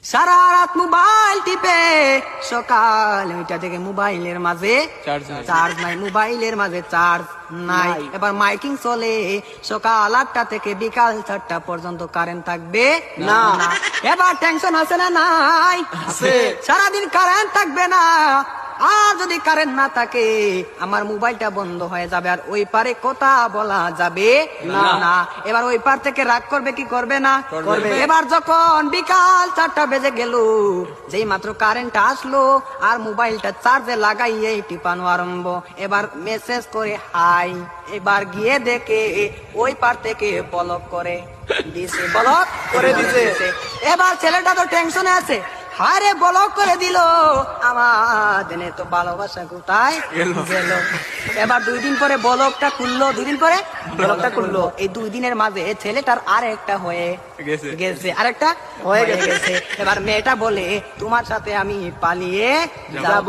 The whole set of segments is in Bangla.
সারা রাত মোবাইল টিপে সকাল 9টা থেকে মোবাইলের মাঝে চার্জ নাই, মোবাইলের মাঝে চার্জ নাই। এবার মাইকিং চলে সকাল 8টা থেকে বিকাল 4টা পর্যন্ত কারেন্ট থাকবে না। এবার টেনশন আছে না নাই? সারাদিন কারেন্ট থাকবে না, আর যদি কারেন্ট না থাকে আমার মোবাইলটা বন্ধ হয়ে যাবে, আর ওই পারে কথা বলা যাবে না। এবার ওই পার থেকে রাগ করবে কি করবে না? করবে। এবার যখন বিকাল 4টা বেজে গেল, যেই মাত্র কারেন্ট আসলো আর মোবাইলটা চার্জে লাগাইয়ে টিপানো আরম্ভ, এবার মেসেজ করে হাই। এবার গিয়ে দেখে ওই পার থেকে ব্লক করে দিছে, ব্লক করে দিছে। এবার ছেলেটা তো টেনশনে আছে, হারে ব্লক করে দিল, আমার দিনে তো ভালোবাসা কোথায় গেল। এবার 2 দিন পরে ব্লকটা খুললো, 2 দিন পরে ব্লকটা খুললো। এই 2 দিনের মাঝে ছেলেটার আরেকটা হয়ে গেছে, আরেকটা হয়ে গেছে। এবার মেয়েটা বলে তোমার সাথে আমি পালিয়ে যাব,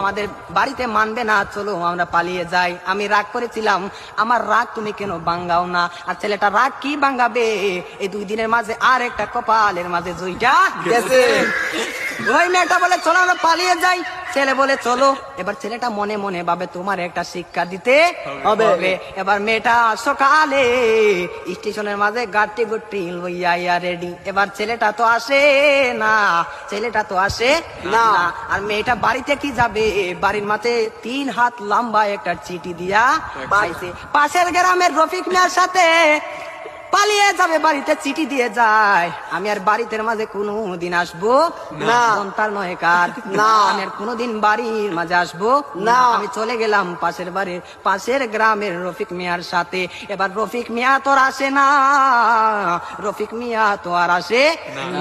আমাদের বাড়িতে মানবে না, চলো আমরা পালিয়ে যাই। আমি রাগ করেছিলাম, আমার রাগ তুমি কেন ভাঙ্গাও না? আর ছেলেটা রাগ কি ভাঙ্গাবে, এই 2 দিনের মাঝে আরেকটা কপালের মাঝে জুইটা গেছে। ওই মেয়েটা বলে চলো আমরা পালিয়ে যাই, ছেলে বলে চলো। এবার ছেলেটা মনে মনে ভাবে তোমার একটা শিক্ষা দিতে হবে। এবার মেয়েটা সকালে স্টেশনের মাঝে গাড়ি গুটি লইয়া রেডি। এবার ছেলেটা তো আসে না, আর মেয়েটা বাড়িতে কি যাবে, বাড়ির মাঝে 3 হাত লম্বা একটা চিঠি দিয়া পাইছে। পাশের গ্রামের রফিক মিয়ার সাথে পালিয়ে যাবে, বাড়িতে চিঠি দিয়ে যায়, আমি আর বাড়িতে মাঝে কোনোদিন আসবো না। তার নয় কার না, আমি আর কোনোদিন বাড়ির মাঝে আসবো না। আমি চলে গেলাম পাশের গ্রামের রফিক মিয়ার সাথে। এবার রফিক মিয়া তো আর আসে না,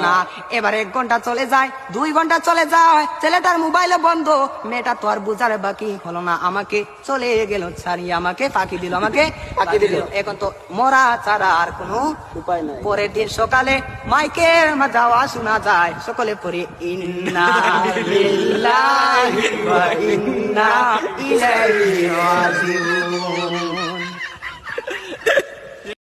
না। এবার 1 ঘন্টা চলে যায়, 2 ঘন্টা চলে যায়, ছেলেটার মোবাইলে বন্ধ। মেয়েটা তো আর বুঝার বাকি হলো না, আমাকে চলে গেল ছাড়িয়ে, আমাকে ফাঁকি দিল। এখন তো মরা ছাড়া আর কোনো উপায় নাই। পরের দিন সকালে মাইকের যাওয়া শোনা যায়, সকলে পড়ে ইন্না লিল্লাহি ওয়া ইন্না ইলাইহি রাজিউন।